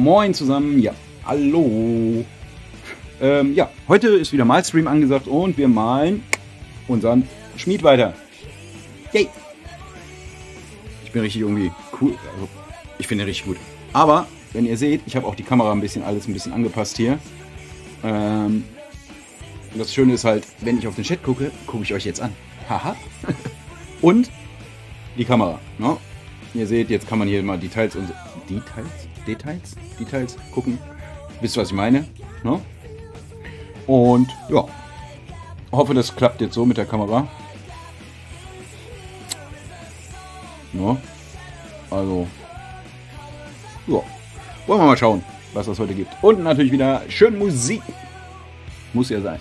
Moin zusammen, ja, hallo. Ja, heute ist wieder Malstream angesagt und wir malen unseren Schmied weiter. Yay! Ich bin richtig irgendwie cool, also ich finde ihn richtig gut. Aber, wenn ihr seht, ich habe auch die Kamera alles ein bisschen angepasst hier. Das Schöne ist halt, wenn ich auf den Chat gucke, gucke ich euch jetzt an. Haha. Und die Kamera. Ne? Ihr seht, jetzt kann man hier mal Details gucken. Wisst ihr, was ich meine? Ne? Und ja, hoffe, das klappt jetzt so mit der Kamera. Ja. Also, ja. Wollen wir mal schauen, was das heute gibt. Und natürlich wieder schön Musik. Muss ja sein.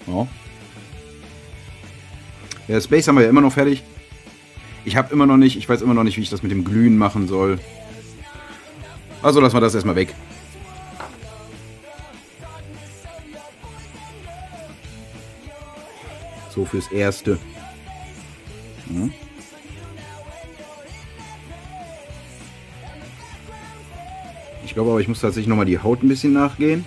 Ja. Ja, Space haben wir ja immer noch fertig. Ich weiß immer noch nicht, wie ich das mit dem Glühen machen soll. Also lassen wir das erstmal weg. So fürs Erste. Ja. Ich glaube aber, ich muss tatsächlich nochmal die Haut ein bisschen nachgehen.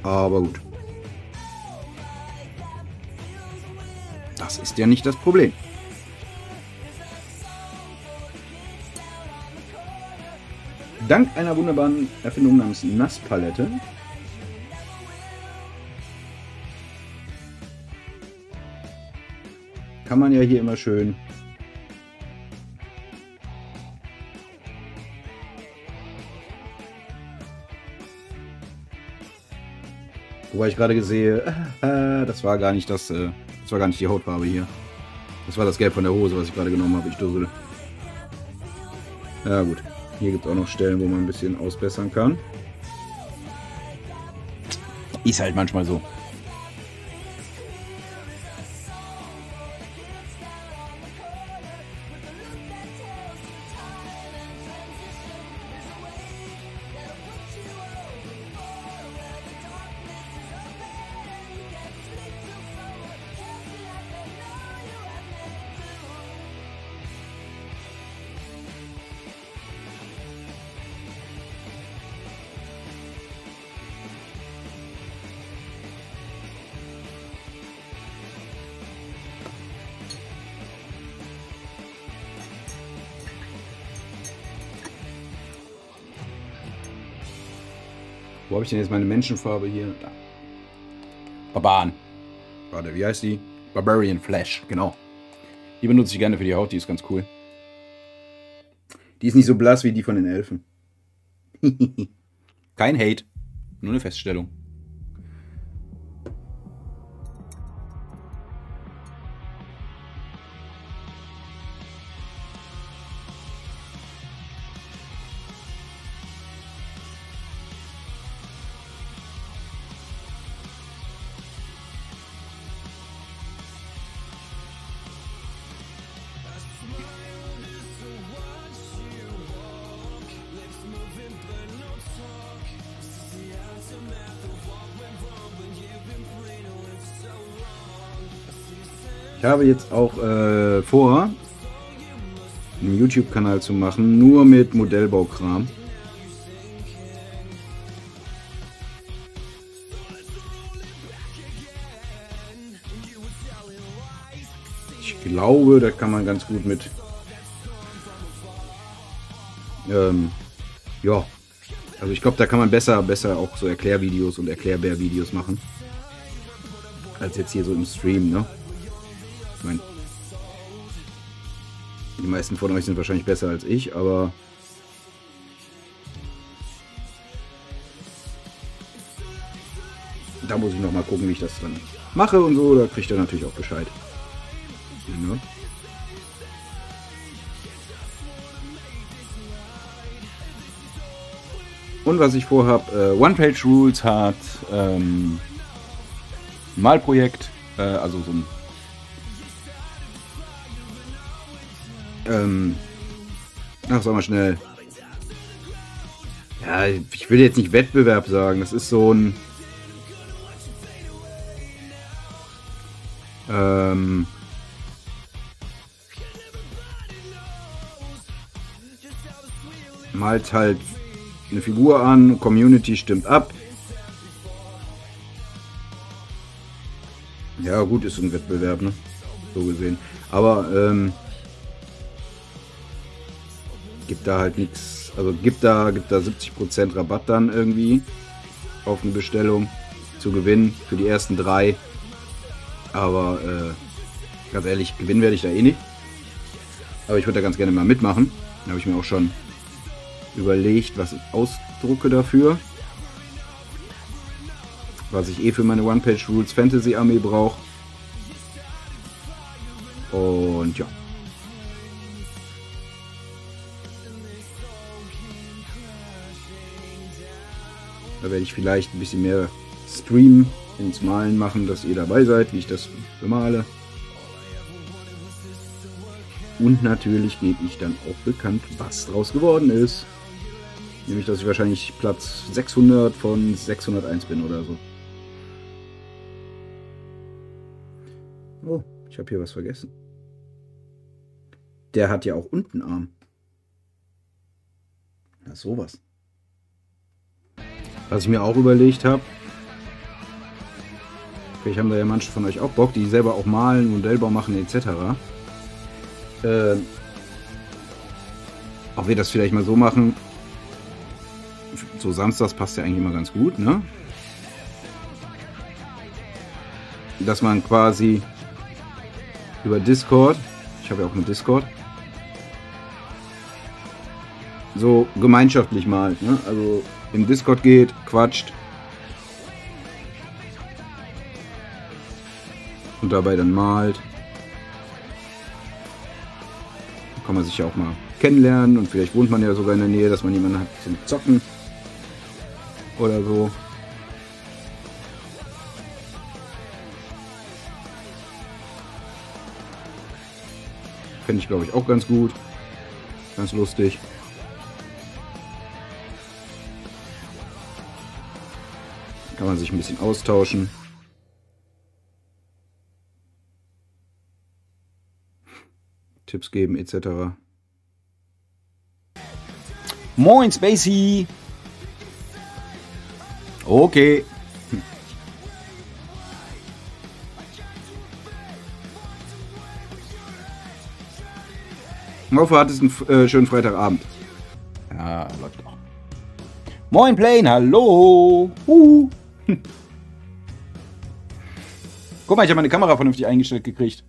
Aber gut. Das ist ja nicht das Problem. Dank einer wunderbaren Erfindung namens Nasspalette kann man ja hier immer schön wobei ich gerade sehe, das war gar nicht die Hautfarbe hier. Das war das Gelb von der Hose, was ich gerade genommen habe. Ich dussel. Ja gut. Hier gibt es auch noch Stellen, wo man ein bisschen ausbessern kann. Ist halt manchmal so. Wo habe ich denn jetzt meine Menschenfarbe hier? Da. Barbaren. Warte, wie heißt die? Barbarian Flash, genau. Die benutze ich gerne für die Haut, die ist ganz cool. Die ist nicht so blass wie die von den Elfen. Kein Hate, nur eine Feststellung. Ich habe jetzt auch vor, einen YouTube-Kanal zu machen, nur mit Modellbaukram. Ich glaube, da kann man ganz gut mit, ja, also ich glaube, da kann man besser auch so Erklärvideos und Erklärbär-Videos machen, als jetzt hier so im Stream, ne? Ich meine, die meisten von euch sind wahrscheinlich besser als ich, aber da muss ich noch mal gucken, wie ich das dann mache und so, da kriegt ihr natürlich auch Bescheid. Ja. Und was ich vorhabe, One-Page Rules hat Malprojekt, also so ein ach, sag mal schnell. Ja, ich will jetzt nicht Wettbewerb sagen. Das ist so ein malt halt eine Figur an, Community stimmt ab. Ja gut, ist ein Wettbewerb, ne? So gesehen. Aber gibt da halt nichts, also gibt da 70% Rabatt dann irgendwie auf eine Bestellung zu gewinnen für die ersten 3. Aber ganz ehrlich, gewinnen werde ich da eh nicht. Aber ich würde da ganz gerne mal mitmachen. Da habe ich mir auch schon überlegt, was ich ausdrucke dafür. Was ich eh für meine One-Page-Rules Fantasy Armee brauche. Und ja. Da werde ich vielleicht ein bisschen mehr Stream ins Malen machen, dass ihr dabei seid, wie ich das bemale. Und natürlich gebe ich dann auch bekannt, was draus geworden ist. Nämlich, dass ich wahrscheinlich Platz 600 von 601 bin oder so. Oh, ich habe hier was vergessen. Der hat ja auch unten Arm. Na, sowas. Was ich mir auch überlegt habe, vielleicht haben da ja manche von euch auch Bock, die selber auch malen, Modellbau machen etc. Auch wir das vielleicht mal so machen. So samstags passt ja eigentlich immer ganz gut, ne? Dass man quasi über Discord, ich habe ja auch einen Discord, so gemeinschaftlich malt, ne? Also im Discord geht, quatscht und dabei dann malt. Da kann man sich ja auch mal kennenlernen und vielleicht wohnt man ja sogar in der Nähe, dass man jemanden hat zum Zocken oder so. Fände ich, glaube ich, auch ganz gut. Ganz lustig. Kann man sich ein bisschen austauschen. Tipps geben etc. Moin Spacey! Okay. Ich hoffe, du hattest einen schönen Freitagabend. Ja, läuft auch. Moin Plane, hallo! Guck mal, ich habe meine Kamera vernünftig eingestellt gekriegt.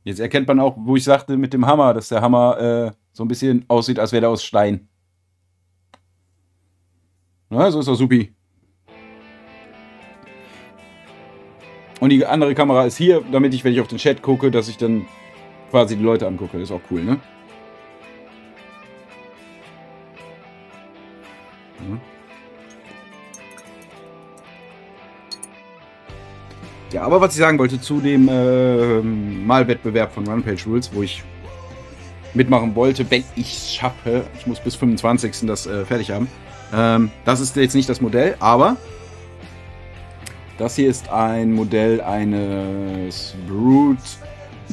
Jetzt erkennt man auch, wo ich sagte mit dem Hammer, dass der Hammer so ein bisschen aussieht, als wäre der aus Stein. Na, so ist doch supi. Und die andere Kamera ist hier, damit ich, wenn ich auf den Chat gucke, dass ich dann quasi die Leute angucke. Das ist auch cool, ne? Ja, aber was ich sagen wollte zu dem Malwettbewerb von One-Page Rules, wo ich mitmachen wollte, wenn ich es schaffe, ich muss bis 25. das fertig haben. Das ist jetzt nicht das Modell, aber das hier ist ein Modell eines Brute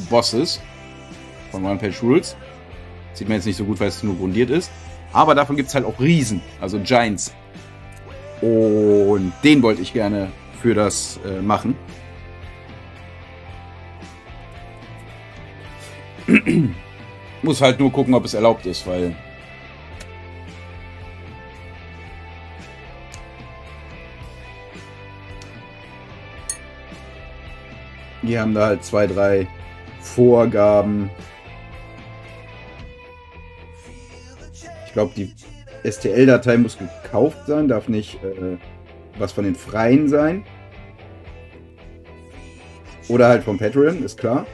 Bosses von One-Page Rules. Sieht man jetzt nicht so gut, weil es nur grundiert ist. Aber davon gibt es halt auch Riesen, also Giants. Und den wollte ich gerne für das machen. Muss halt nur gucken, ob es erlaubt ist, weil die haben da halt 2, 3 Vorgaben. Ich glaube, die STL-Datei muss gekauft sein, darf nicht was von den Freien sein. Oder halt vom Patreon, ist klar.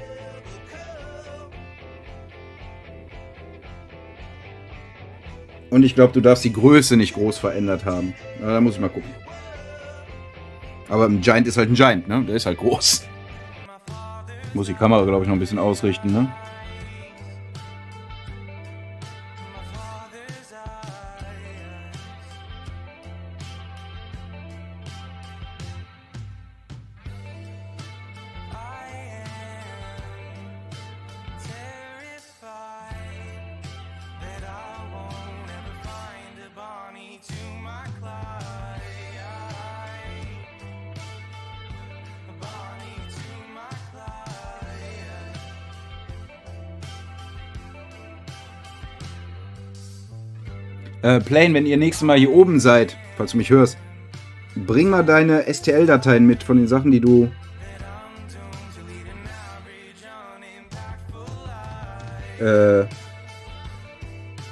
Und ich glaube, du darfst die Größe nicht groß verändert haben. Na, da muss ich mal gucken. Aber ein Giant ist halt ein Giant, ne? Der ist halt groß. Muss die Kamera, glaube ich, noch ein bisschen ausrichten, ne? Plane, wenn ihr nächstes Mal hier oben seid, falls du mich hörst, bring mal deine STL-Dateien mit von den Sachen, die du...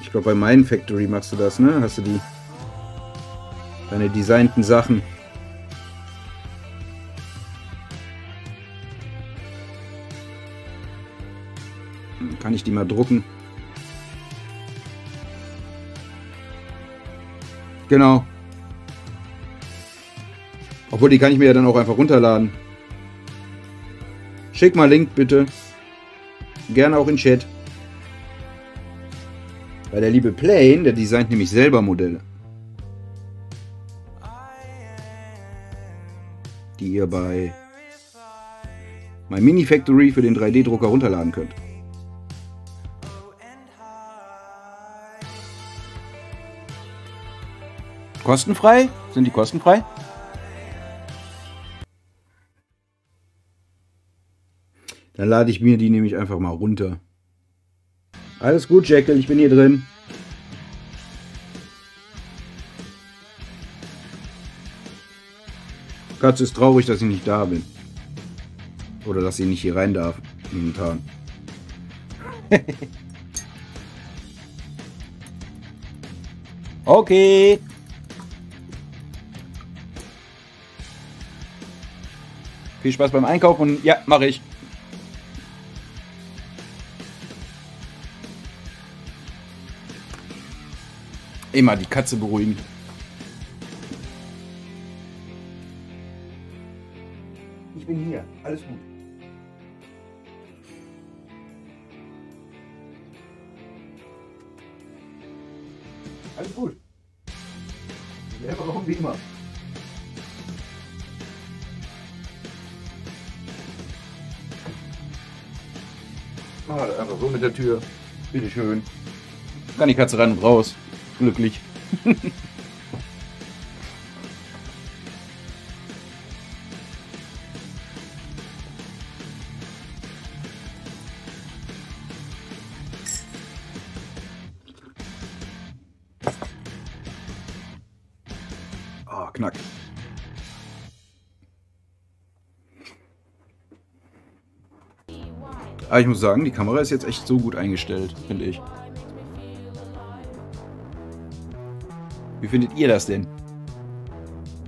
ich glaube, bei Mindfactory machst du das, ne? Hast du deine designten Sachen. Kann ich die mal drucken? Genau. Obwohl, die kann ich mir ja dann auch einfach runterladen. Schick mal Link, bitte. Gerne auch in Chat. Weil der liebe Plane, der designt nämlich selber Modelle. Die ihr bei My Mini Factory für den 3D-Drucker runterladen könnt. Kostenfrei? Sind die kostenfrei? Dann lade ich mir die nämlich einfach mal runter. Alles gut, Jekyll, ich bin hier drin. Katze ist traurig, dass ich nicht da bin. Oder dass sie nicht hier rein darf. Momentan. Okay. Viel Spaß beim Einkaufen und ja, mache ich. Immer die Katze beruhigen. Ich bin hier. Alles gut. Alles gut. Selber Raum wie immer. Einfach so mit der Tür. Bitteschön. Kann die Katze rein und raus. Glücklich. Ah, knack. Aber ich muss sagen, die Kamera ist jetzt echt so gut eingestellt, finde ich. Wie findet ihr das denn?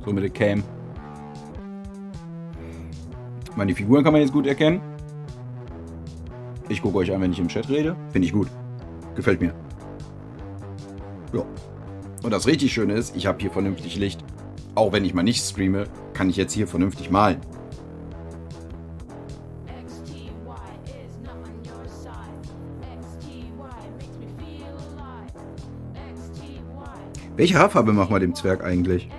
So mit der Cam. Ich meine, die Figuren kann man jetzt gut erkennen. Ich gucke euch an, wenn ich im Chat rede. Finde ich gut. Gefällt mir. Ja. Und das richtig Schöne ist, ich habe hier vernünftig Licht. Auch wenn ich mal nicht streame, kann ich jetzt hier vernünftig malen. Welche Haarfarbe machen wir dem Zwerg eigentlich?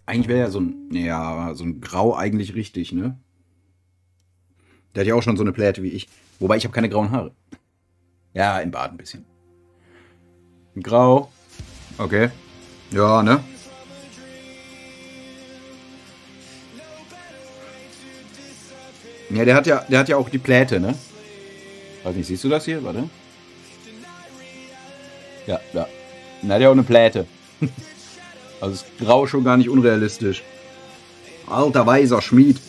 Eigentlich wäre ja so ein Grau eigentlich richtig, ne? Der hat ja auch schon so eine Pläte wie ich. Wobei, ich habe keine grauen Haare. Ja, im Bart ein bisschen. Grau. Okay. Ja, ne? Ja, der hat ja auch die Pläte, ne? Weiß nicht, siehst du das hier? Warte. Ja, da. Der hat ja auch eine Pläte. Also ist Grau schon gar nicht unrealistisch. Alter weiser Schmied.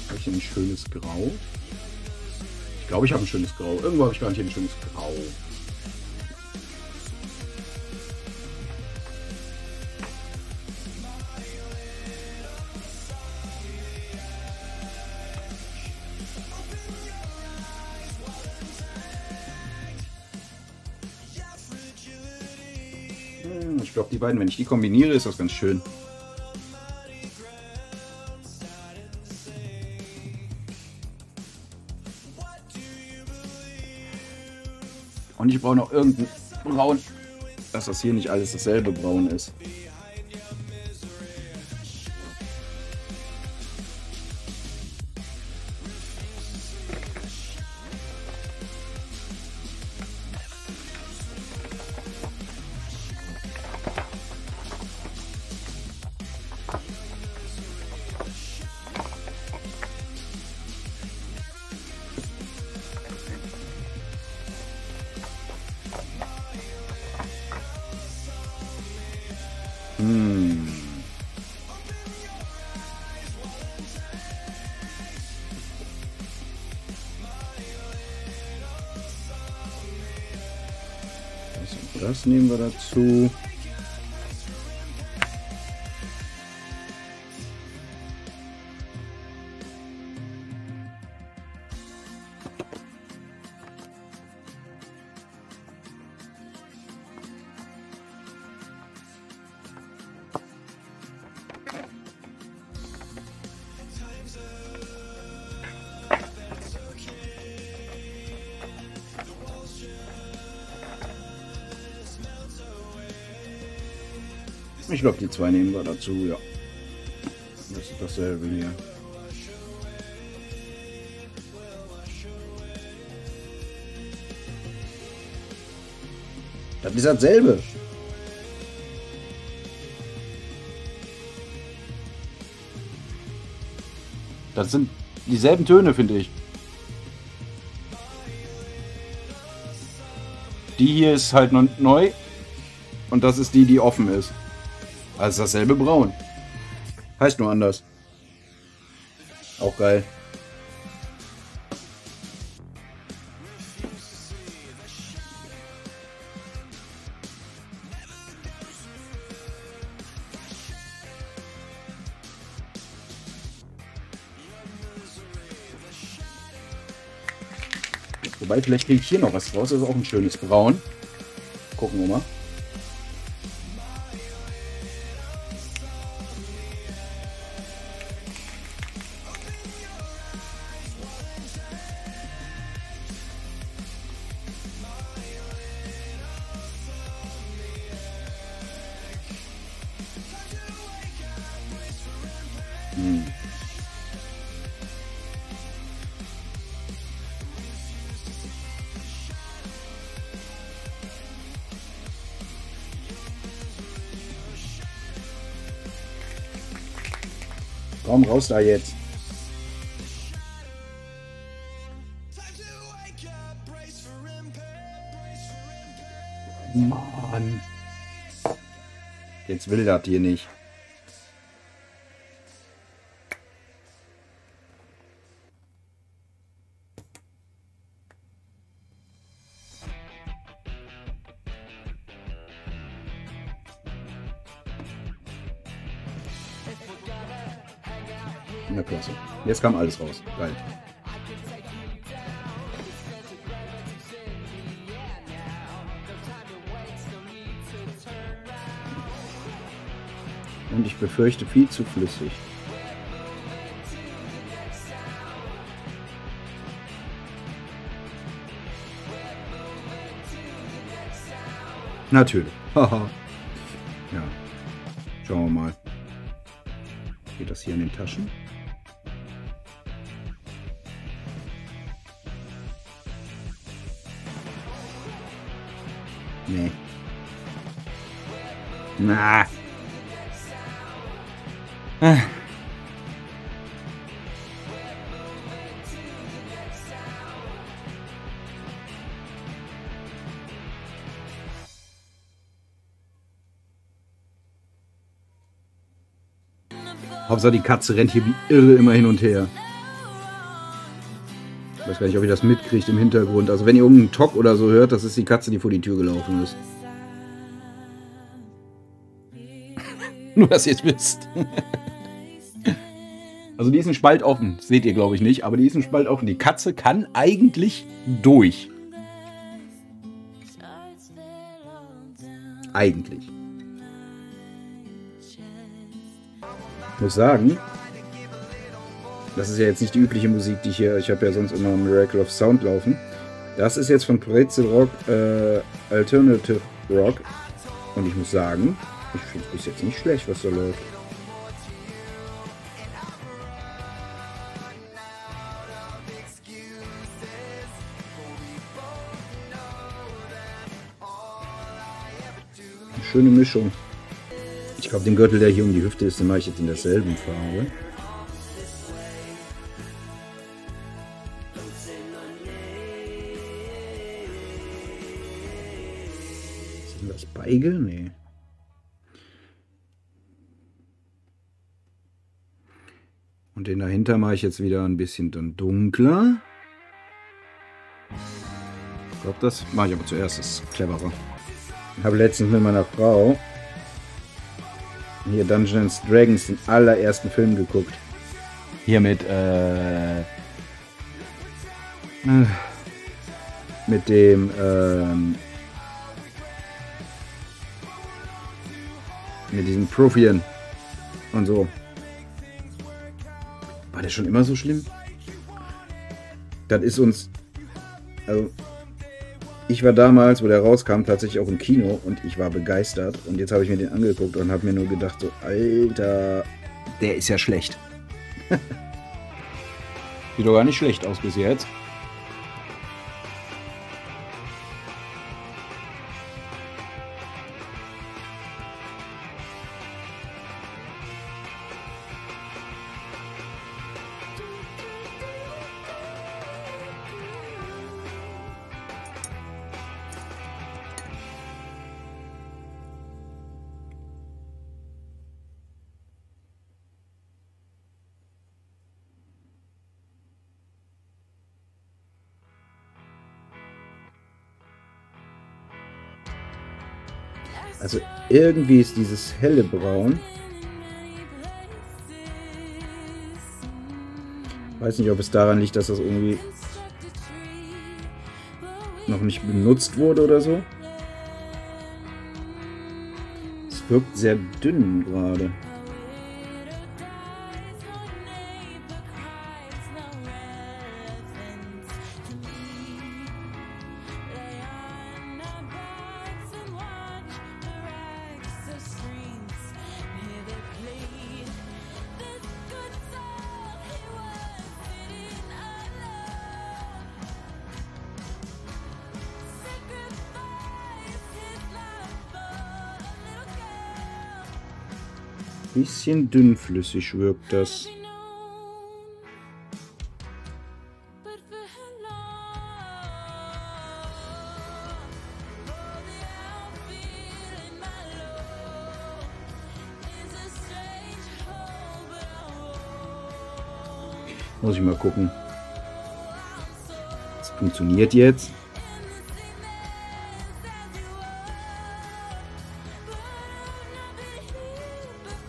Habe ich hier ein schönes Grau? Ich glaube, ich habe ein schönes Grau. Irgendwo habe ich gar nicht ein schönes Grau. Ich glaube, die beiden, wenn ich die kombiniere, ist das ganz schön. Und ich brauche noch irgendein Braun, dass das hier nicht alles dasselbe Braun ist. Das nehmen wir dazu. Ich glaube, die zwei nehmen wir dazu, ja. Das ist dasselbe hier. Das ist dasselbe. Das sind dieselben Töne, finde ich. Die hier ist halt noch neu. Und das ist die, die offen ist. Also dasselbe Braun. Heißt nur anders. Auch geil. Wobei, vielleicht kriege ich hier noch was raus. Das ist auch ein schönes Braun. Gucken wir mal. Komm raus da jetzt. Mann. Jetzt will das hier nicht. Na klasse. Jetzt kam alles raus. Geil. Und ich befürchte viel zu flüssig. Natürlich. Haha. Ja. Schauen wir mal. Geht das hier in den Taschen? Nee. Na. Hauptsache die Katze rennt hier wie irre immer hin und her. Ich weiß gar nicht, ob ihr das mitkriegt im Hintergrund. Also wenn ihr irgendeinen Tock oder so hört, das ist die Katze, die vor die Tür gelaufen ist. Nur, dass ihr es wisst. Also die ist ein Spalt offen. Das seht ihr, glaube ich, nicht. Aber die ist ein Spalt offen. Die Katze kann eigentlich durch. Eigentlich. Ich muss sagen, das ist ja jetzt nicht die übliche Musik, die ich habe ja sonst immer Miracle of Sound laufen. Das ist jetzt von Pretzel Rock, Alternative Rock. Und ich muss sagen, ich finde es bis jetzt nicht schlecht, was da läuft. Eine schöne Mischung. Ich glaube, den Gürtel, der hier um die Hüfte ist, den mache ich jetzt in derselben Farbe. Ist das Beige? Nee. Und den dahinter mache ich jetzt wieder ein bisschen dann dunkler. Ich glaube, das mache ich aber zuerst, das ist cleverer. Habe letztens mit meiner Frau hier Dungeons & Dragons, den allerersten Film geguckt. Hier mit dem mit diesen Prophien und so. War der schon immer so schlimm? Das ist uns... Also, ich war damals, wo der rauskam, tatsächlich auch im Kino und ich war begeistert. Und jetzt habe ich mir den angeguckt und habe mir nur gedacht, so, Alter, der ist ja schlecht. Sieht doch gar nicht schlecht aus bis jetzt. Also irgendwie ist dieses helle Braun. Weiß nicht, ob es daran liegt, dass das irgendwie noch nicht benutzt wurde oder so. Es wirkt sehr dünn gerade. Bisschen dünnflüssig wirkt das. Muss ich mal gucken. Das funktioniert jetzt.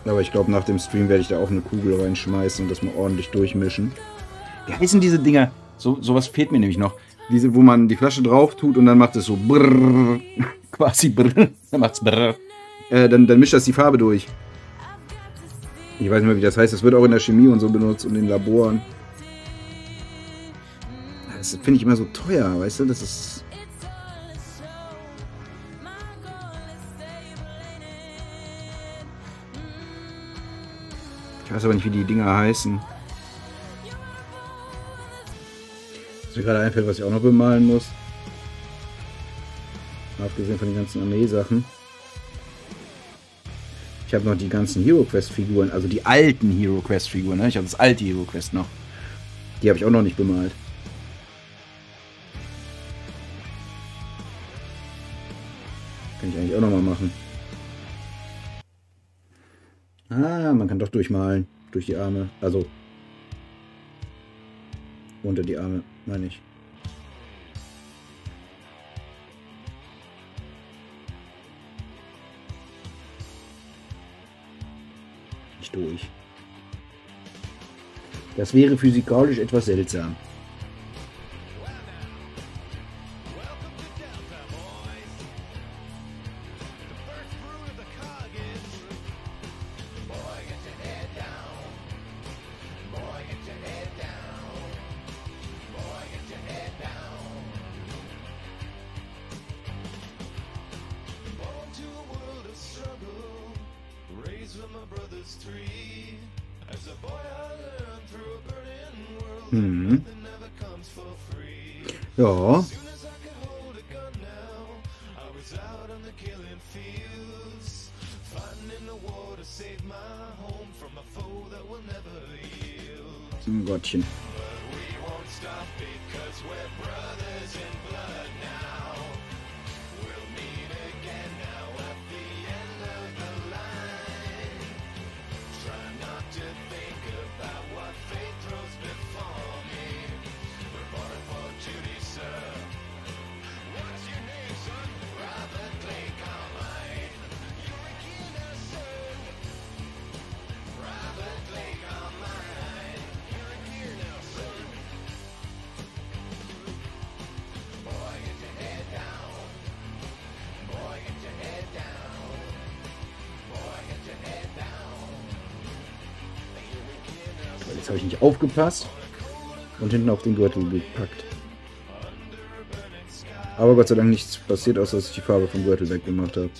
Aber ich glaube, nach dem Stream werde ich da auch eine Kugel reinschmeißen und das mal ordentlich durchmischen. Wie heißen diese Dinger? Sowas fehlt mir nämlich noch. Diese, wo man die Flasche drauf tut und dann macht es so brrrr. Quasi brrrr. Dann macht's brrrr. Dann mischt das die Farbe durch. Ich weiß nicht mehr, wie das heißt. Das wird auch in der Chemie und so benutzt und in Laboren. Das finde ich immer so teuer, weißt du? Das ist... Ich weiß aber nicht, wie die Dinger heißen. Was mir gerade einfällt, was ich auch noch bemalen muss. Abgesehen von den ganzen Armee-Sachen. Ich habe noch die ganzen Hero Quest-Figuren, also die alten Hero Quest-Figuren. Ne? Ich habe das alte Hero Quest noch. Die habe ich auch noch nicht bemalt. Kann ich eigentlich auch noch mal machen. Ah, man kann doch durchmalen. Durch die Arme. Also. Unter die Arme, meine ich. Nicht durch. Das wäre physikalisch etwas seltsam. Ja. Ein Gottchen. Jetzt habe ich nicht aufgepasst und hinten auf den Gürtel gepackt. Aber Gott sei Dank nichts passiert, außer dass ich die Farbe vom Gürtel weggemacht habe.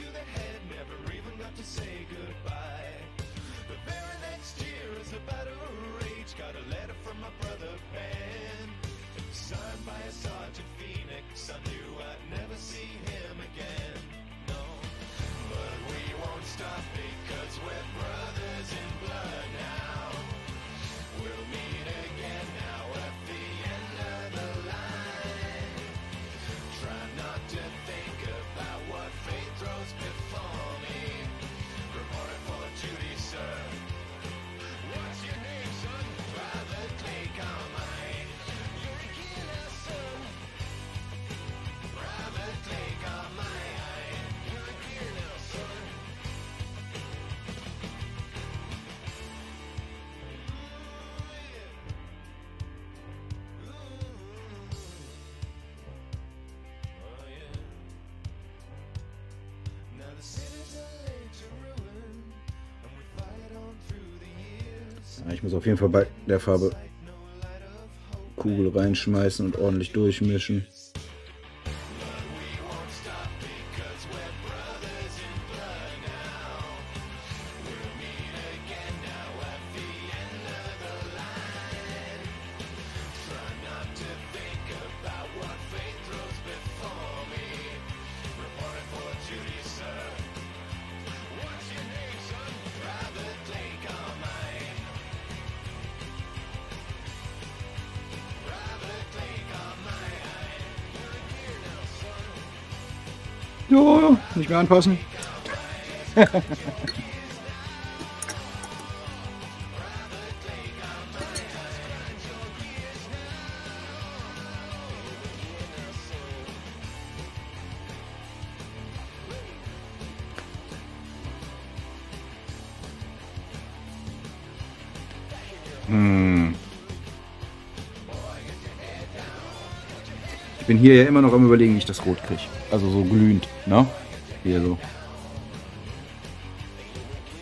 Ich muss auf jeden Fall bei der Farbe Kugel reinschmeißen und ordentlich durchmischen. Jo, nicht mehr anpassen. Ich bin hier ja immer noch am Überlegen, wie ich das Rot kriege. Also so glühend, ne? Hier so.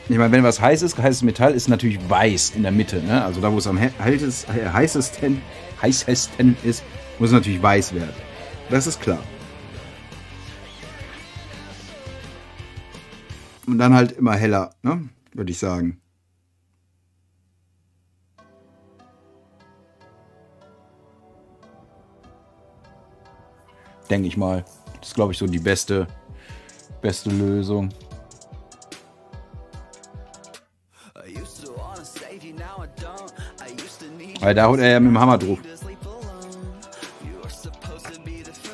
Ich meine, wenn was heißes Metall ist natürlich weiß in der Mitte, ne? Also da, wo es am heißesten ist, muss es natürlich weiß werden. Das ist klar. Und dann halt immer heller, ne? Würde ich sagen. Denke ich mal. Das ist, glaube ich, so die beste Lösung. Weil da haut er ja mit dem Hammer drauf.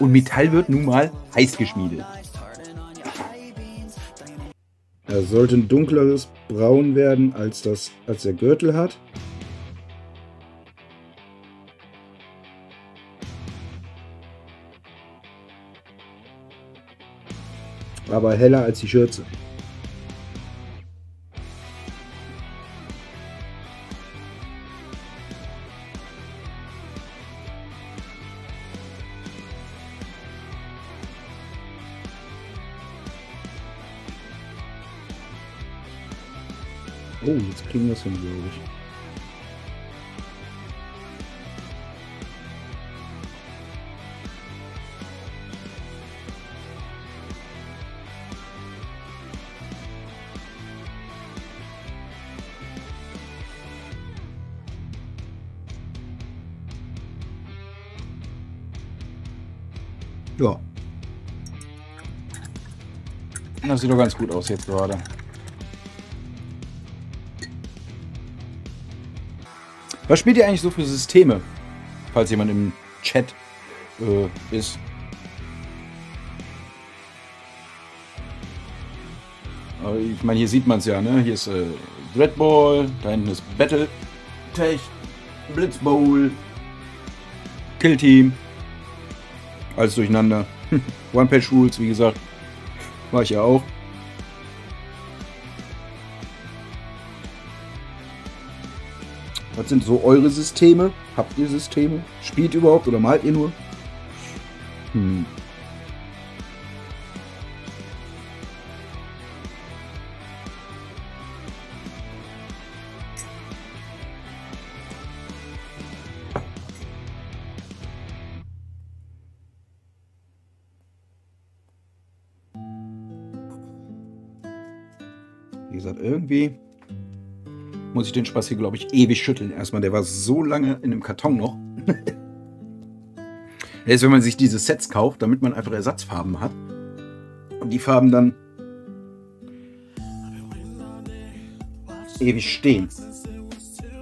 Und Metall wird nun mal heiß geschmiedet. Er sollte ein dunkleres Braun werden, als der Gürtel hat. Aber heller als die Schürze. Oh, jetzt kriegen wir es hin, glaube ich. Ja. Das sieht doch ganz gut aus jetzt gerade. Was spielt ihr eigentlich so für Systeme? Falls jemand im Chat ist. Ich meine, hier sieht man es ja, ne? Hier ist Dreadball, da hinten ist Battletech, Blitzbowl, Killteam. Alles durcheinander. One-Page-Rules, wie gesagt. War ich ja auch. Was sind so eure Systeme? Habt ihr Systeme? Spielt ihr überhaupt oder malt ihr nur? Wie gesagt, irgendwie muss ich den Spaß hier, glaube ich, ewig schütteln. Erstmal, der war so lange in dem Karton noch. Jetzt, wenn man sich diese Sets kauft, damit man einfach Ersatzfarben hat und die Farben dann ewig stehen.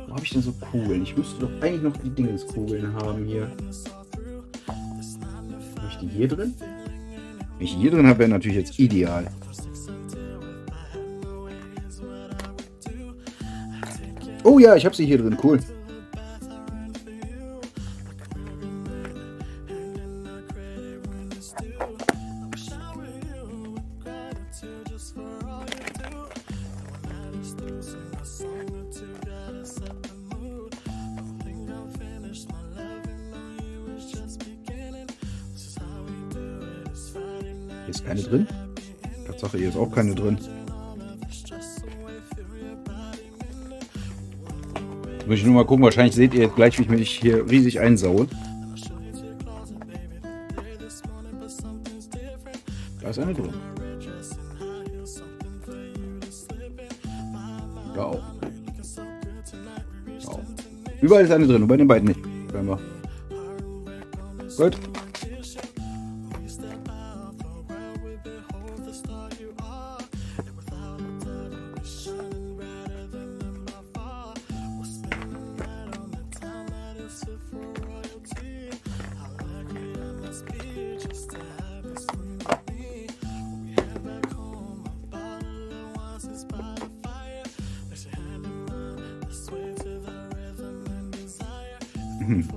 Wo habe ich denn so Kugeln? Ich müsste doch eigentlich noch die Dingenskugeln haben hier. Habe ich die hier drin? Wenn ich die hier drin habe, wäre natürlich jetzt ideal. Oh ja, ich habe sie hier drin. Cool. Hier ist keine drin. Tatsache, hier ist auch keine drin. Muss ich nur mal gucken. Wahrscheinlich seht ihr jetzt gleich, wie ich mich hier riesig einsaue. Da ist eine drin. Da auch. Da auch. Überall ist eine drin und bei den beiden nicht. Scheinbar. Gut.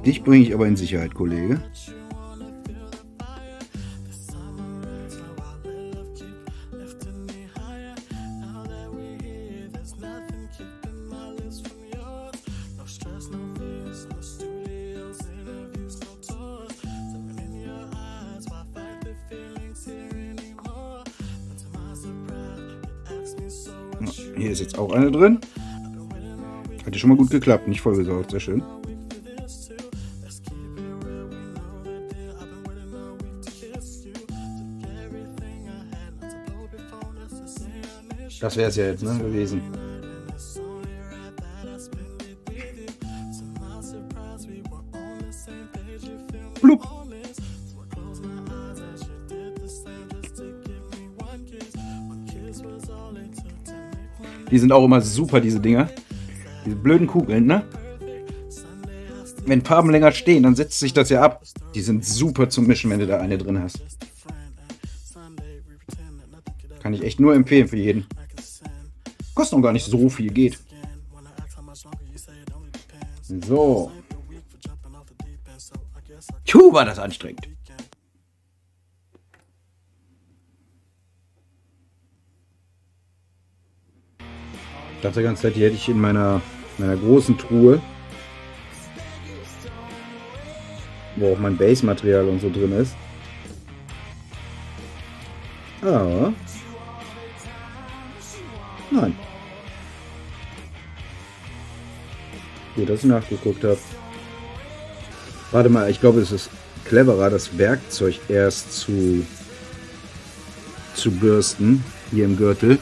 Dich bringe ich aber in Sicherheit, Kollege. Hier ist jetzt auch eine drin. Hat ja schon mal gut geklappt, nicht vollgesaugt, sehr schön. Das wäre es ja jetzt, ne, gewesen. Blub. Die sind auch immer super, diese Dinger. Diese blöden Kugeln, ne? Wenn Farben länger stehen, dann setzt sich das ja ab. Die sind super zum Mischen, wenn du da eine drin hast. Kann ich echt nur empfehlen für jeden. Kostet noch gar nicht so viel, geht. So. War das anstrengend. Ich dachte die ganze Zeit, die hätte ich in meiner großen Truhe, wo auch mein Base-Material und so drin ist. Aber nein. Gut, dass ich nachgeguckt habe. Warte mal, ich glaube, es ist cleverer, das Werkzeug erst zu bürsten. Hier im Gürtel.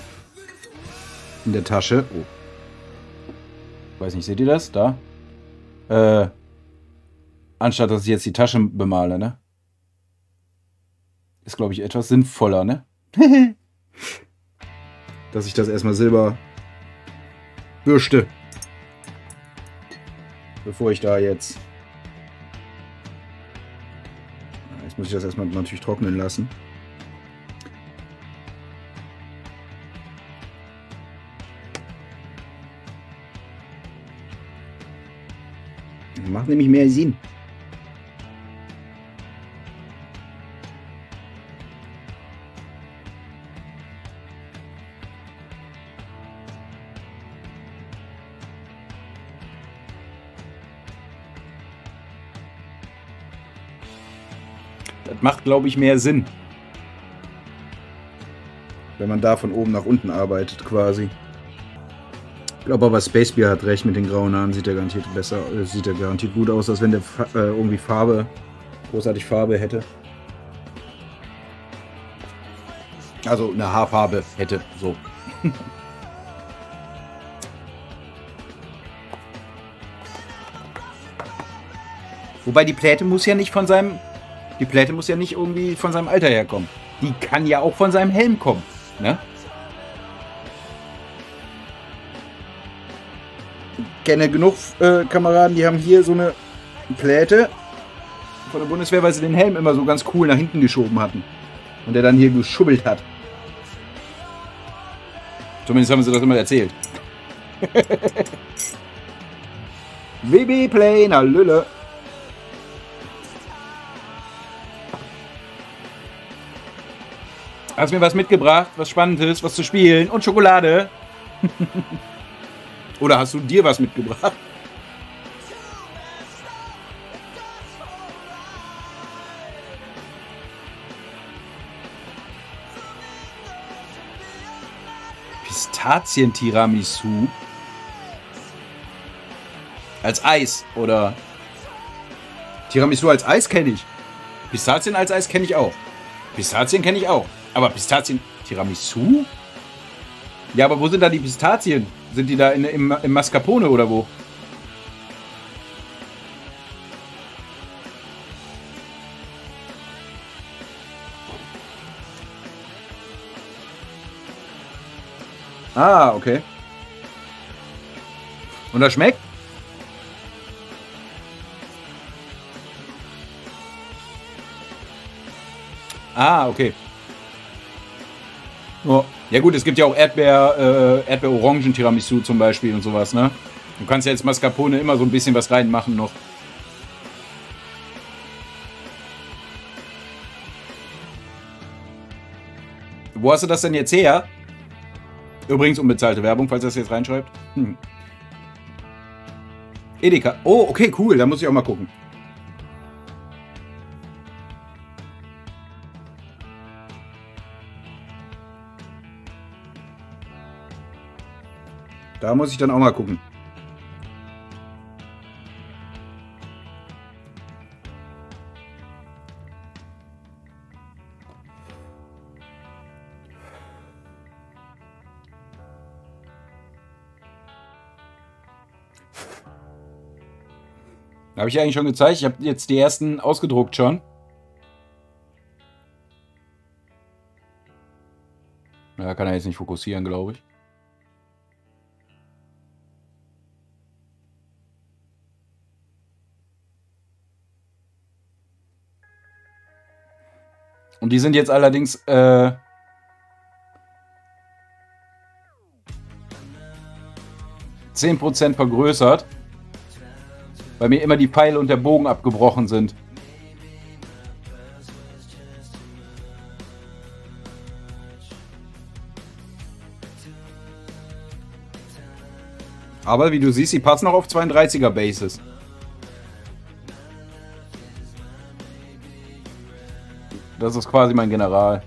In der Tasche. Oh. Weiß nicht, seht ihr das? Da. Anstatt dass ich jetzt die Tasche bemale, ne? Ist, glaube ich, etwas sinnvoller, ne? Dass ich das erstmal silber bürste. Bevor ich da jetzt... Jetzt muss ich das erstmal natürlich trocknen lassen. Macht nämlich mehr Sinn. Das macht, glaube ich, mehr Sinn. Wenn man da von oben nach unten arbeitet, quasi. Ich glaube aber, Spacebear hat recht mit den grauen Haaren. Sieht er garantiert besser, sieht er garantiert gut aus, als wenn der irgendwie großartig Farbe hätte. Also eine Haarfarbe hätte, so. Wobei die Pläte muss ja nicht von seinem... Die Pläte muss ja nicht irgendwie von seinem Alter herkommen. Die kann ja auch von seinem Helm kommen. Ne? Ich kenne genug Kameraden, die haben hier so eine Pläte von der Bundeswehr, weil sie den Helm immer so ganz cool nach hinten geschoben hatten. Und der dann hier geschubbelt hat. Zumindest haben sie das immer erzählt. WB Play, na Lülle. Hast mir was mitgebracht, was Spannendes, was zu spielen und Schokolade? Oder hast du dir was mitgebracht? Pistazien-Tiramisu? Als Eis, oder? Tiramisu als Eis kenne ich. Pistazien als Eis kenne ich auch. Pistazien kenne ich auch. Aber Pistazien-Tiramisu? Ja, aber wo sind da die Pistazien? Sind die da im Mascarpone oder wo? Ah, okay. Und das schmeckt? Ah, okay. Oh. Ja gut, es gibt ja auch Erdbeer-Orangen-Tiramisu zum Beispiel und sowas, ne? Du kannst ja jetzt Mascarpone immer so ein bisschen was reinmachen noch. Wo hast du das denn jetzt her? Übrigens unbezahlte Werbung, falls er das jetzt reinschreibt. Edeka. Oh, okay, cool. Da muss ich auch mal gucken. Da muss ich dann auch mal gucken. Habe ich eigentlich schon gezeigt. Ich habe jetzt die ersten ausgedruckt schon. Ja, kann er jetzt nicht fokussieren, glaube ich. Und die sind jetzt allerdings 10% vergrößert, weil mir immer die Pfeile und der Bogen abgebrochen sind. Aber wie du siehst, sie passen auch auf 32er Bases. Das ist quasi mein General.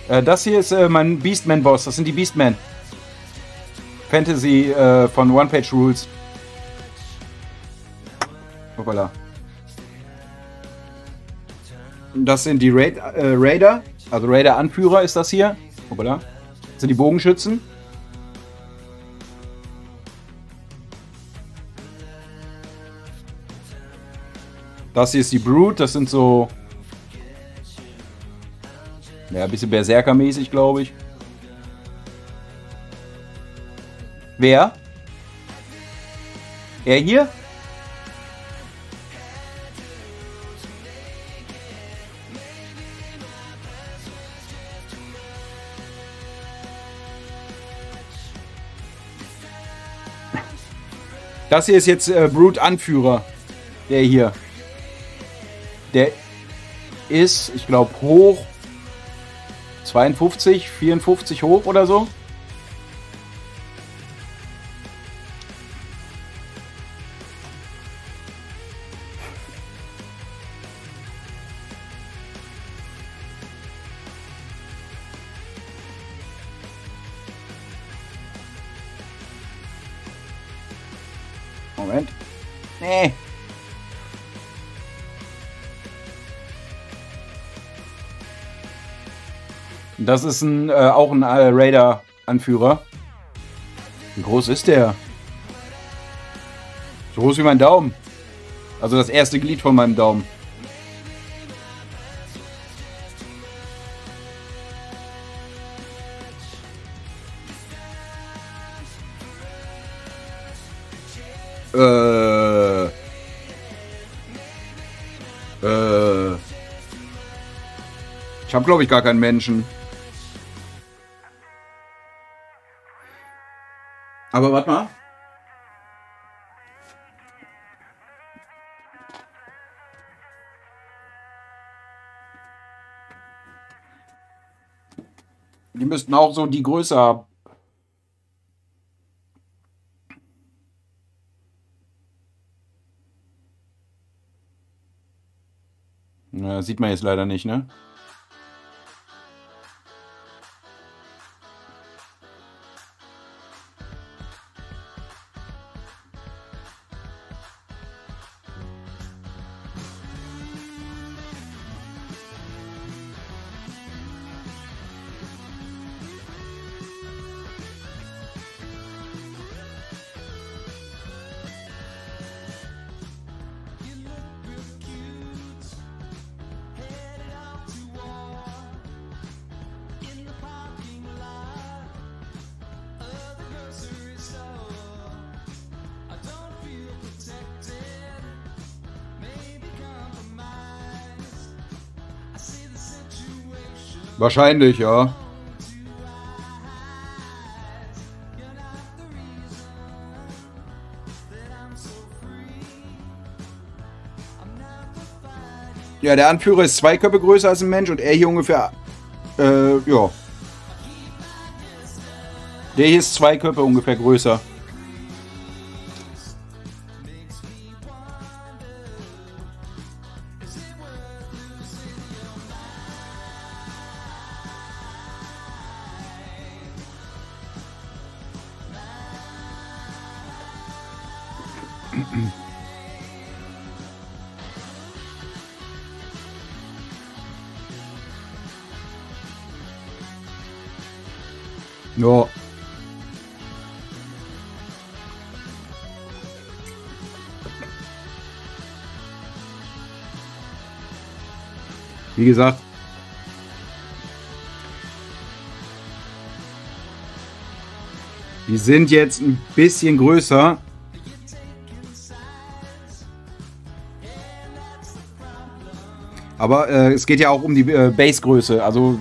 Das hier ist mein Beastman-Boss. Das sind die Beastmen. Fantasy von One-Page Rules. Hoppala. Das sind die Raider. Also Raider-Anführer ist das hier. Hoppala. Das sind die Bogenschützen. Das hier ist die Brood. Das sind so... Ja, ein bisschen Berserker-mäßig, glaube ich. Wer? Er hier? Das hier ist jetzt Brood-Anführer. Der hier. Der ist, ich glaube, hoch 52, 54 hoch oder so. Moment. Nee. Das ist auch ein Raider-Anführer. Wie groß ist der? So groß wie mein Daumen. Also das erste Glied von meinem Daumen. Ich habe, glaube ich, gar keinen Menschen. Aber warte mal. Die müssten auch so die Größe haben. Ja, sieht man jetzt leider nicht, ne? Wahrscheinlich, ja. Ja, der Anführer ist 2 Köpfe größer als ein Mensch und er hier ungefähr, ja. Der hier ist 2 Köpfe ungefähr größer. Ja. Wie gesagt, die sind jetzt ein bisschen größer. Aber es geht ja auch um die Basegröße. Also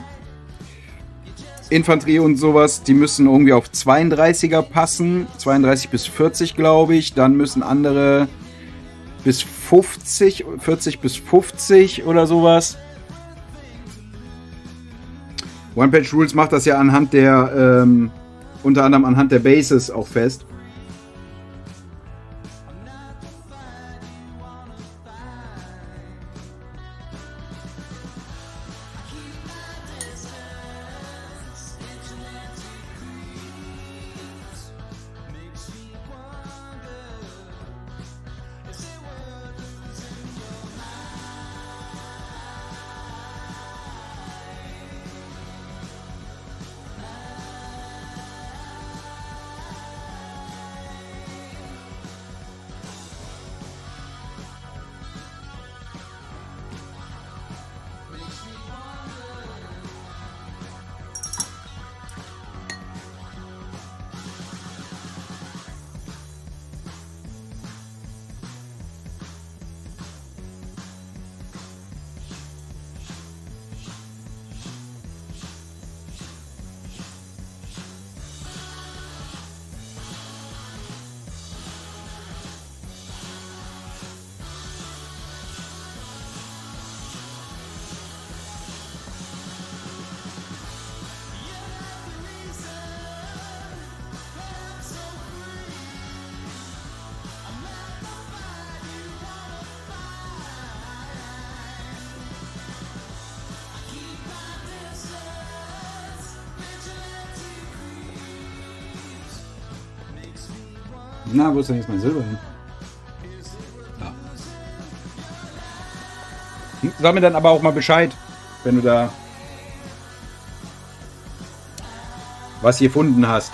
Infanterie und sowas, die müssen irgendwie auf 32er passen. 32 bis 40, glaube ich. Dann müssen andere bis 50, 40 bis 50 oder sowas. One-Page Rules macht das ja anhand der, unter anderem anhand der Bases auch fest. Na, wo ist denn jetzt mein Silber hin? Ja. Sag mir dann aber auch mal Bescheid, wenn du da was gefunden hast.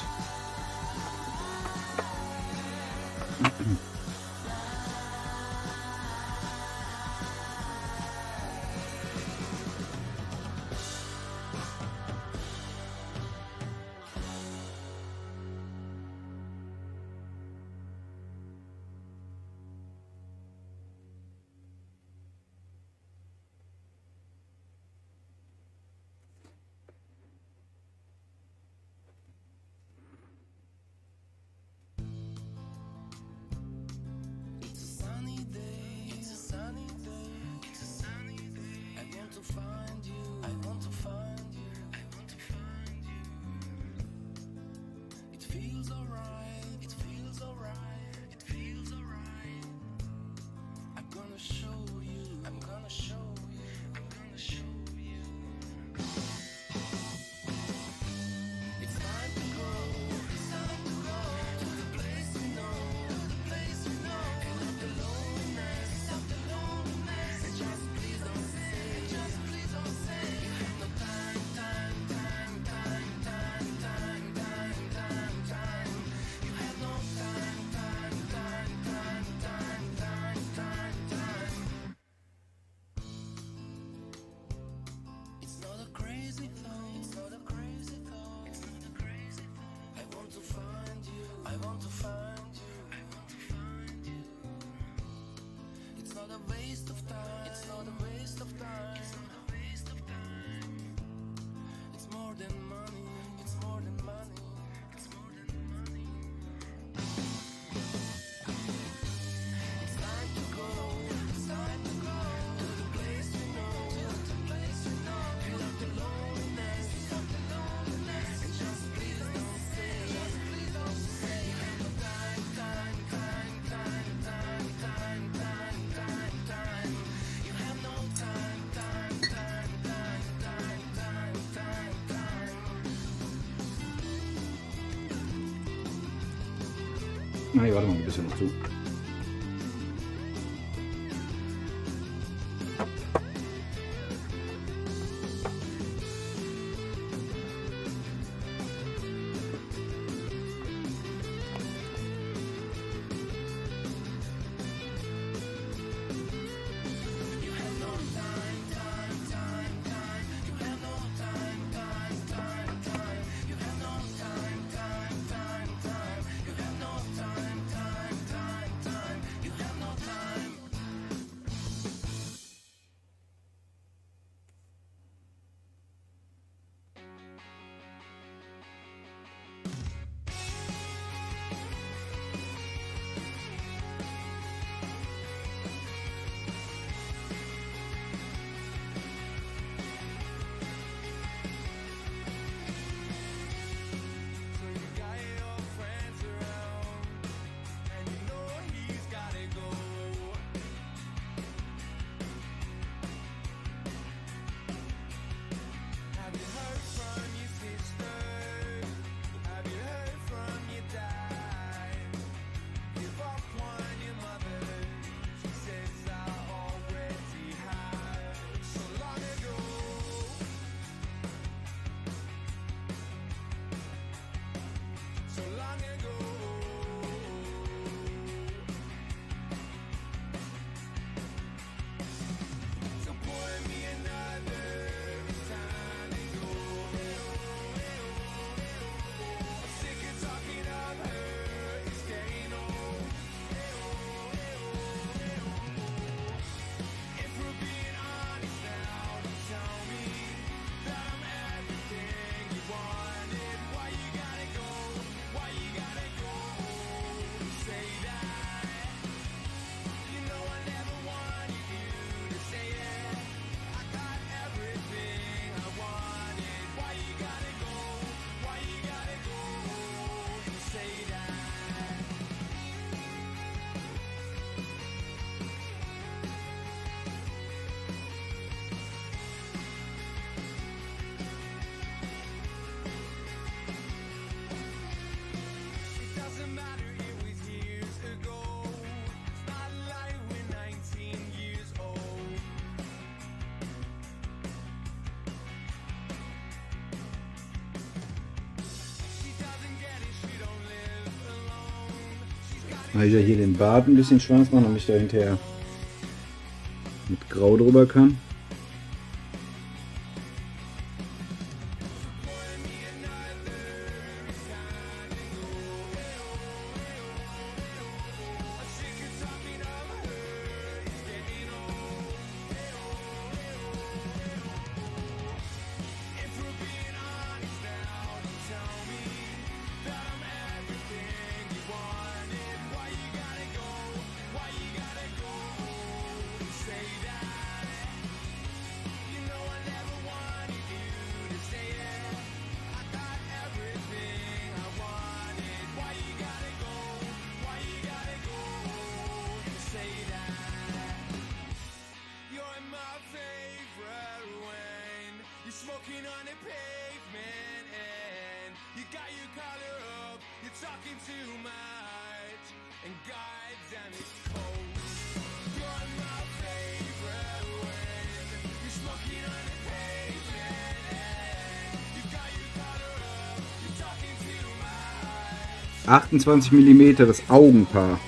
Nee, warte mal, ein bisschen noch zu. Weil ich ja hier den Bart ein bisschen schwarz mache, damit ich da hinterher mit Grau drüber kann. Smoking on the pavement and you got your collar up, you're talking too much, and God damn it's cold. You're my favorite when you're smoking on the pavement and you got your collar up, you're talking too much. 28 mm, das Augenpaar.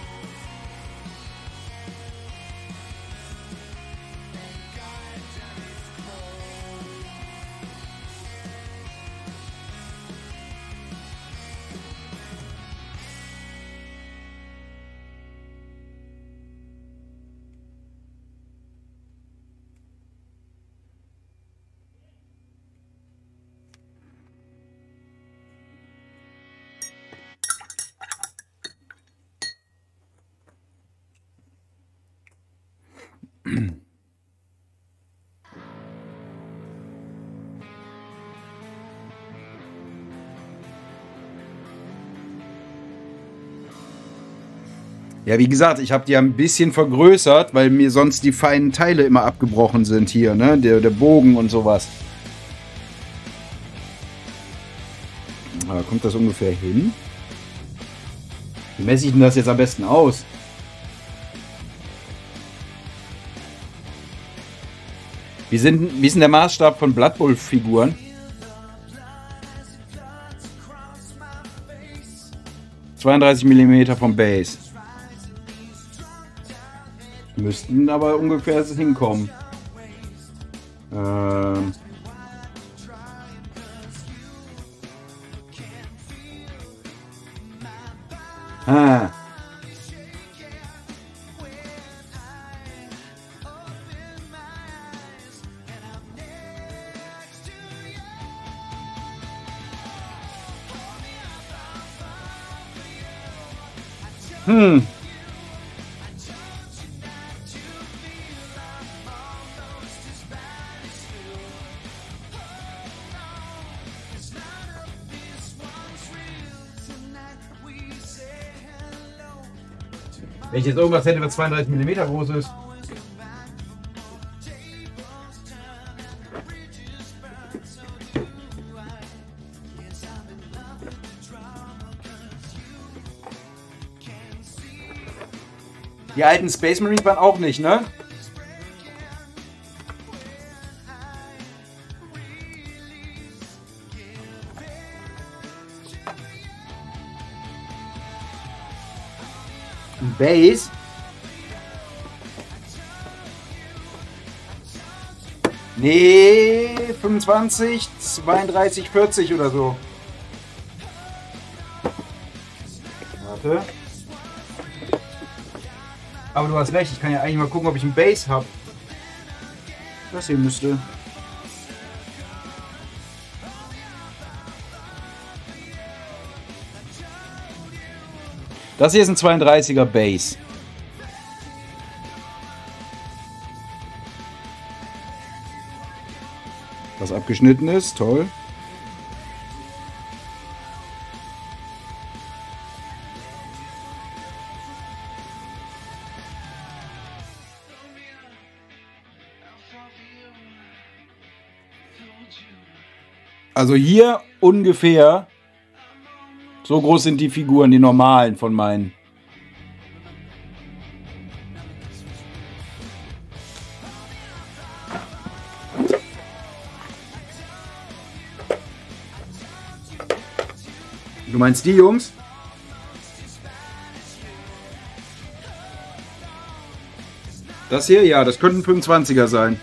Ja, wie gesagt, ich habe die ja ein bisschen vergrößert, weil mir sonst die feinen Teile immer abgebrochen sind hier, ne? Der Bogen und sowas. Aber kommt das ungefähr hin? Wie messe ich denn das jetzt am besten aus? Wie ist denn der Maßstab von Blood Bowl Figuren? 32 mm vom Base. Müssten aber ungefähr hinkommen. Ah. Wenn ich jetzt irgendwas hätte, was 32 mm groß ist. Die alten Space Marines waren auch nicht, ne? Ein Base. Nee, 25, 32, 40 oder so. Warte. Aber du hast recht, ich kann ja eigentlich mal gucken, ob ich ein Base habe. Das hier müsste. Das hier ist ein 32er Base. Was abgeschnitten ist, toll. Also hier ungefähr so groß sind die Figuren, die normalen von meinen. Du meinst die Jungs? Das hier? Ja, das könnten 25er sein.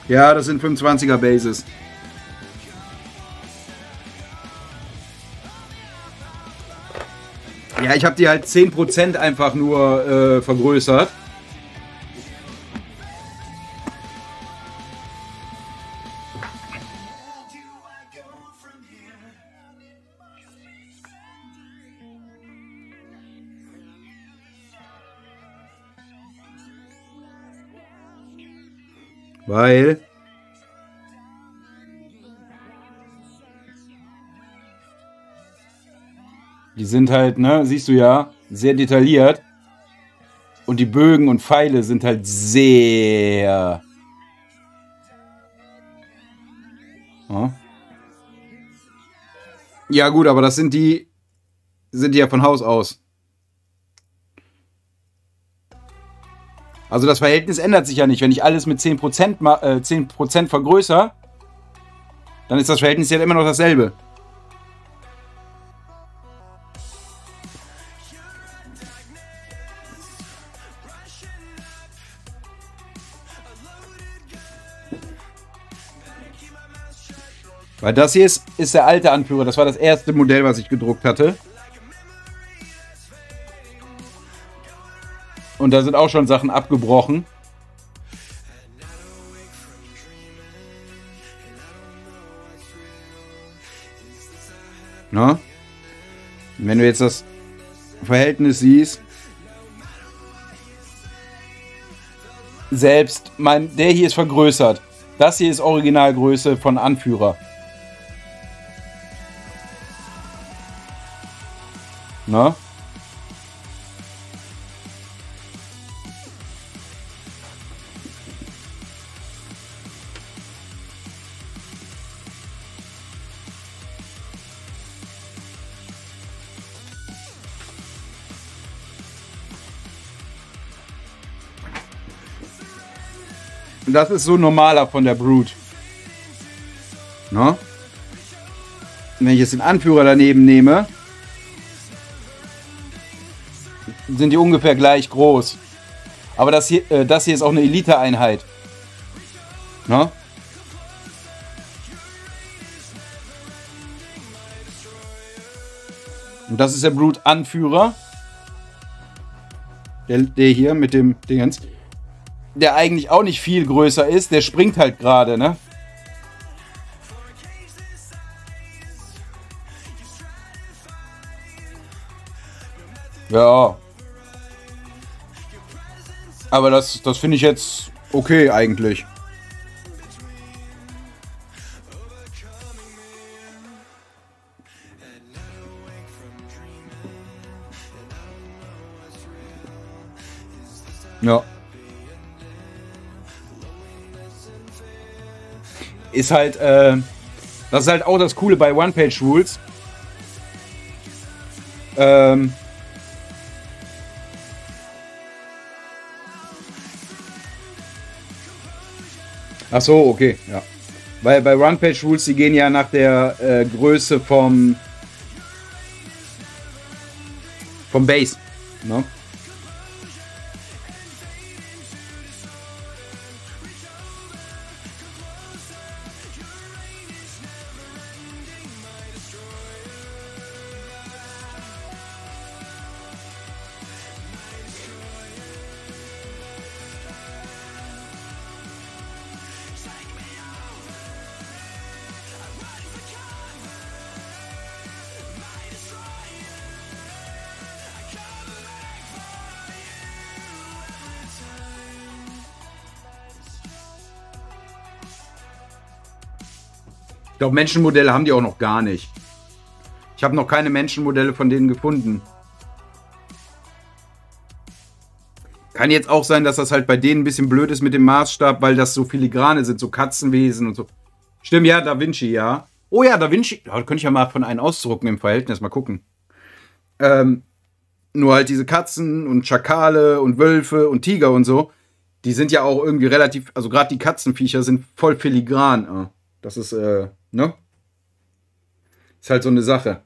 Ja, das sind 25er Bases. Ja, ich habe die halt 10% einfach nur vergrößert. Weil die sind halt, ne, siehst du ja, sehr detailliert. Und die Bögen und Pfeile sind halt sehr... Ja gut, aber das sind die ja von Haus aus. Also das Verhältnis ändert sich ja nicht. Wenn ich alles mit 10% vergrößere, dann ist das Verhältnis ja immer noch dasselbe. Weil das hier ist der alte Anführer. Das war das erste Modell, was ich gedruckt hatte. Und da sind auch schon Sachen abgebrochen. Na? Wenn du jetzt das Verhältnis siehst. Selbst der hier ist vergrößert. Das hier ist Originalgröße von Anführer. Na? Das ist so normaler von der Brood. Ne? Wenn ich jetzt den Anführer daneben nehme, sind die ungefähr gleich groß. Aber das hier ist auch eine Elite-Einheit. Ne? Und das ist der Brood-Anführer. Der hier mit dem Dingens. Der eigentlich auch nicht viel größer ist. Der springt halt gerade, ne? Ja. Aber das finde ich jetzt okay eigentlich. Ja. Ist halt, das ist halt auch das Coole bei One-Page-Rules. Ach so, okay, ja. Weil bei One-Page-Rules, die gehen ja nach der Größe vom Base, ne? Ich glaube, Menschenmodelle haben die auch noch gar nicht. Ich habe noch keine Menschenmodelle von denen gefunden. Kann jetzt auch sein, dass das halt bei denen ein bisschen blöd ist mit dem Maßstab, weil das so filigrane sind, so Katzenwesen und so. Stimmt, ja, Da Vinci, ja. Oh ja, Da Vinci. Da könnte ich ja mal von einem ausdrucken im Verhältnis, mal gucken. Nur halt diese Katzen und Schakale und Wölfe und Tiger und so, die sind ja auch irgendwie relativ, also gerade die Katzenviecher sind voll filigran. Das ist, ne? Ist halt so eine Sache.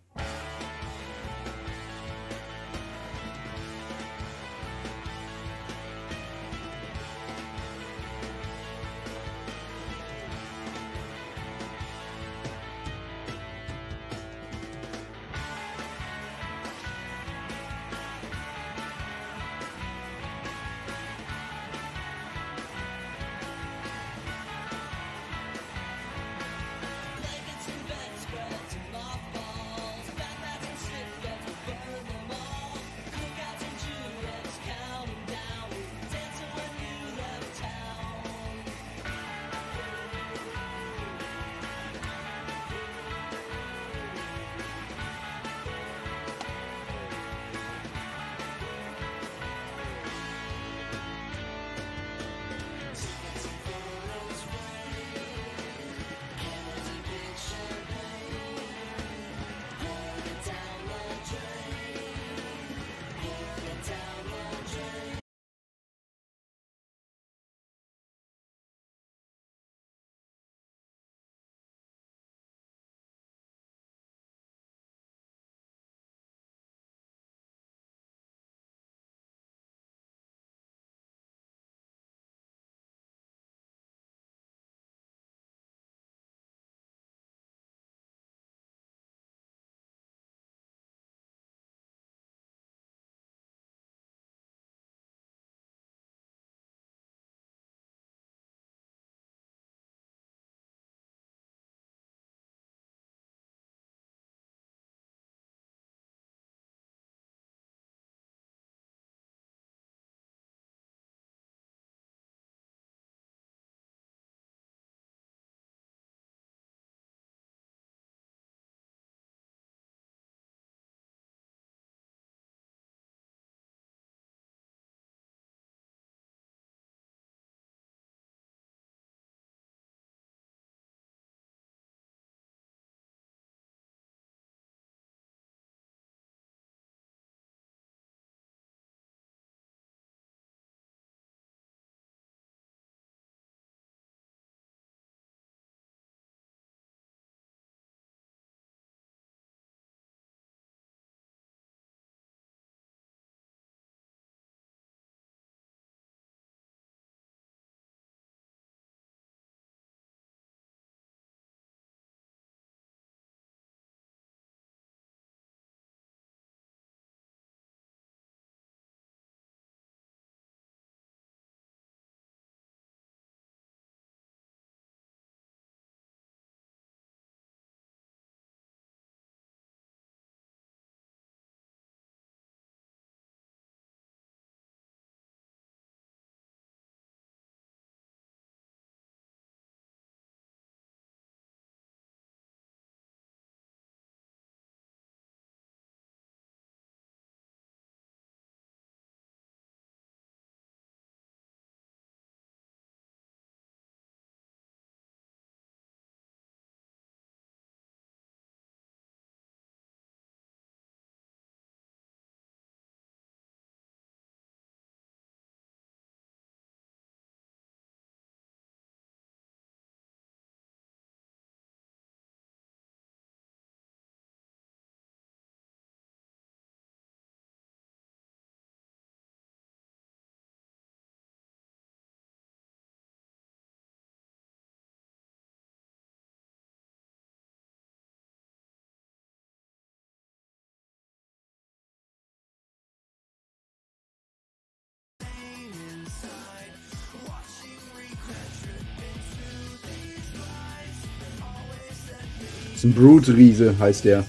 ist ein Brute-Riese, heißt der.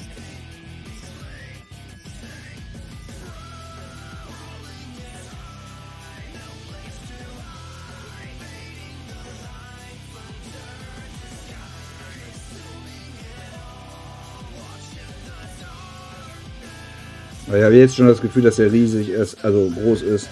Aber ich habe jetzt schon das Gefühl, dass er riesig ist, also groß ist.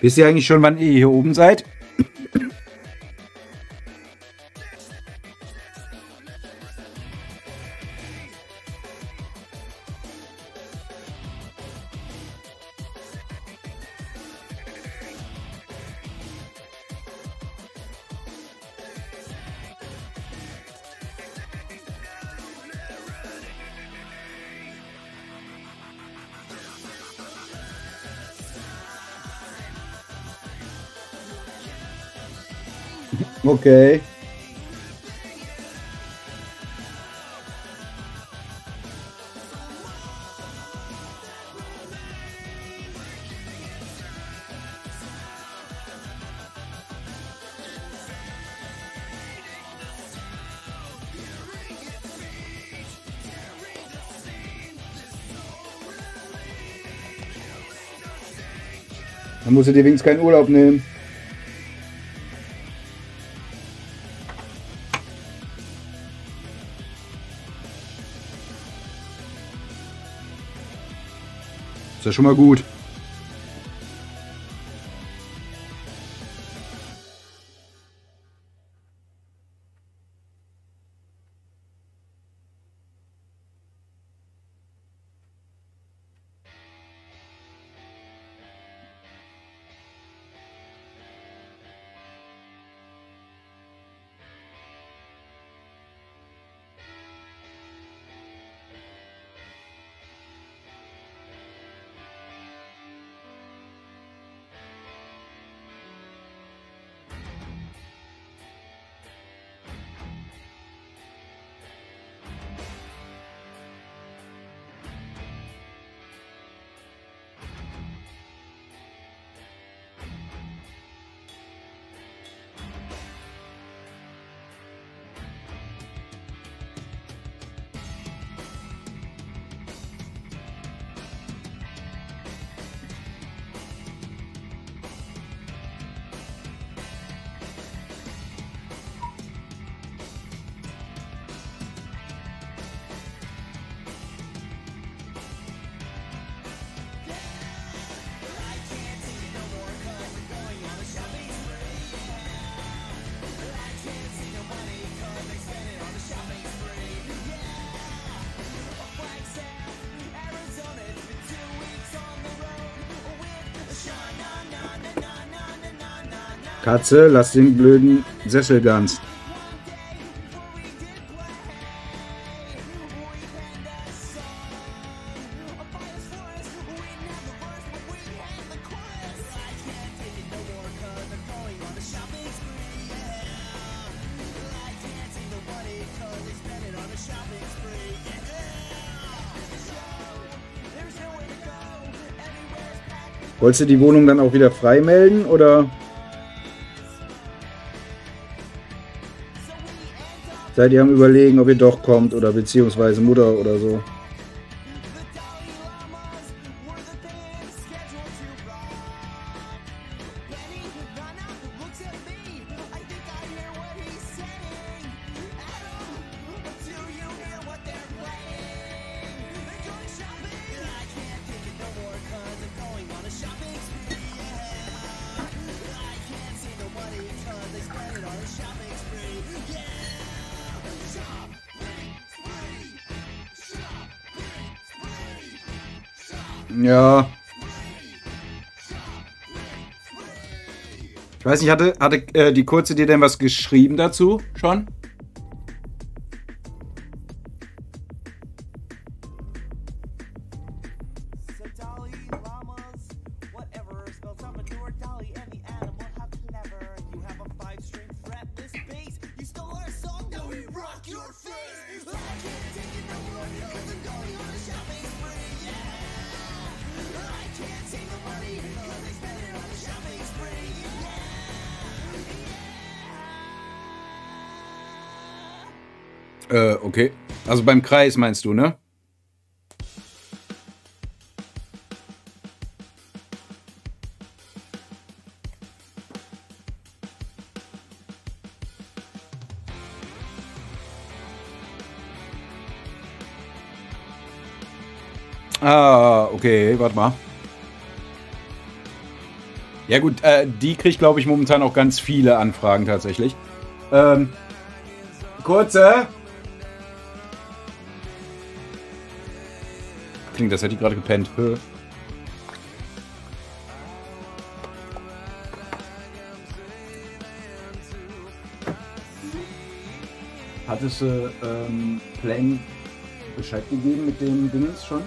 Wisst ihr eigentlich schon, wann ihr hier oben seid? Okay. Dann musst du dir wenigstens keinen Urlaub nehmen. Ist ja schon mal gut. Katze, lass den blöden Sessel ganz. Wolltest du die Wohnung dann auch wieder frei melden, oder seid ihr am Überlegen, ob ihr doch kommt, oder beziehungsweise Mutter oder so? Ja. Ich weiß nicht, hatte die Kurze dir denn was geschrieben dazu schon? Okay. Also beim Kreis meinst du, ne? Ah, okay, warte mal. Ja gut, die kriegt, glaube ich, momentan auch ganz viele Anfragen tatsächlich. Kurze. Klingt, das hätte ich gerade gepennt. Hattest du Plain Bescheid gegeben mit dem Dingens schon?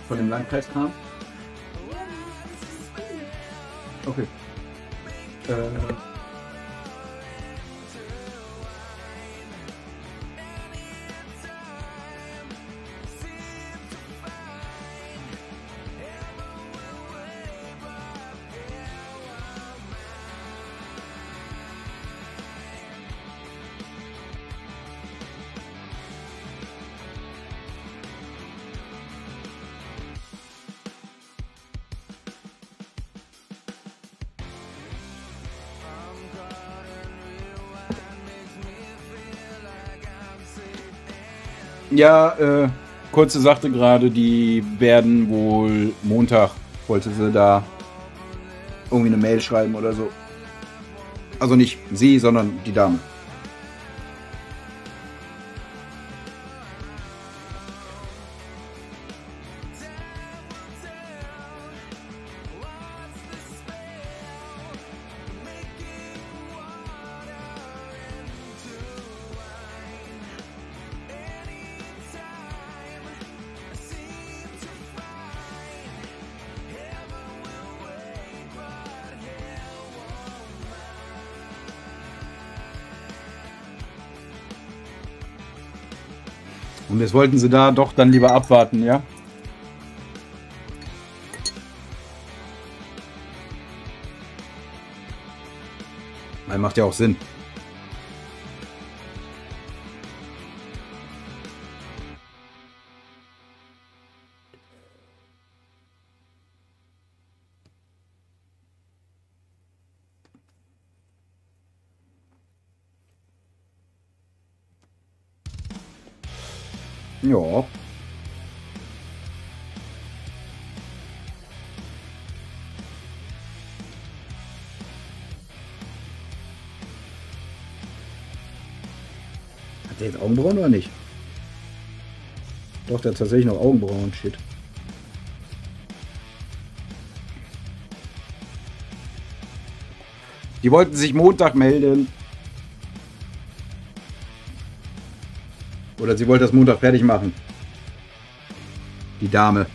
Von dem Landkreiskram? Okay. Ja, Kurze sagte gerade, die werden wohl Montag, wollte sie da irgendwie eine Mail schreiben oder so. Also nicht sie, sondern die Dame. Und jetzt wollten sie da doch dann lieber abwarten, ja? Das macht ja auch Sinn. Ja. Hat der jetzt Augenbrauen oder nicht? Doch, der hat tatsächlich noch Augenbrauen. Shit. Die wollten sich Montag melden. Oder sie wollte das Montag fertig machen. Die Dame.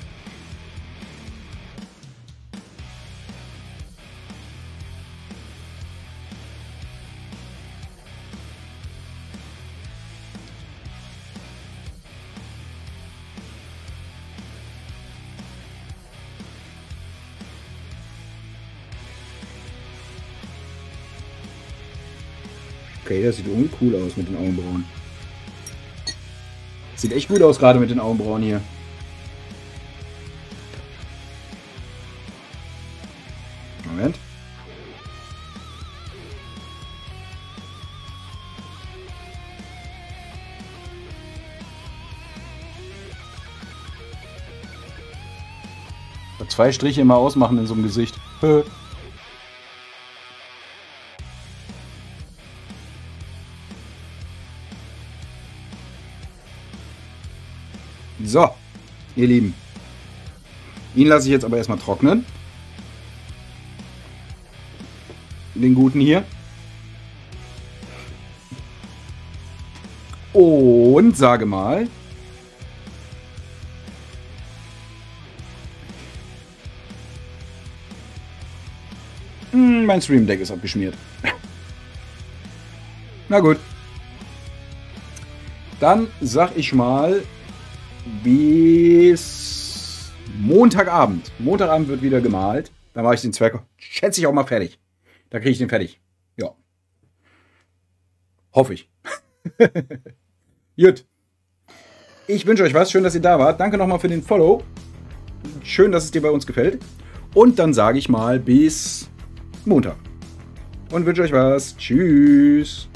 Okay, das sieht irgendwie cool aus mit den Augenbrauen. Sieht echt gut aus gerade mit den Augenbrauen hier. Moment. Zwei Striche immer ausmachen in so einem Gesicht. So, ihr Lieben. Ihn lasse ich jetzt aber erstmal trocknen. Den guten hier. Und sage mal. Mein Stream Deck ist abgeschmiert. Na gut. Dann sag ich mal bis Montagabend. Montagabend wird wieder gemalt. Dann mache ich den Zwerg, schätze ich, auch mal fertig. Da kriege ich den fertig. Ja. Hoffe ich. Gut. Ich wünsche euch was. Schön, dass ihr da wart. Danke nochmal für den Follow. Schön, dass es dir bei uns gefällt. Und dann sage ich mal bis Montag. Und wünsche euch was. Tschüss.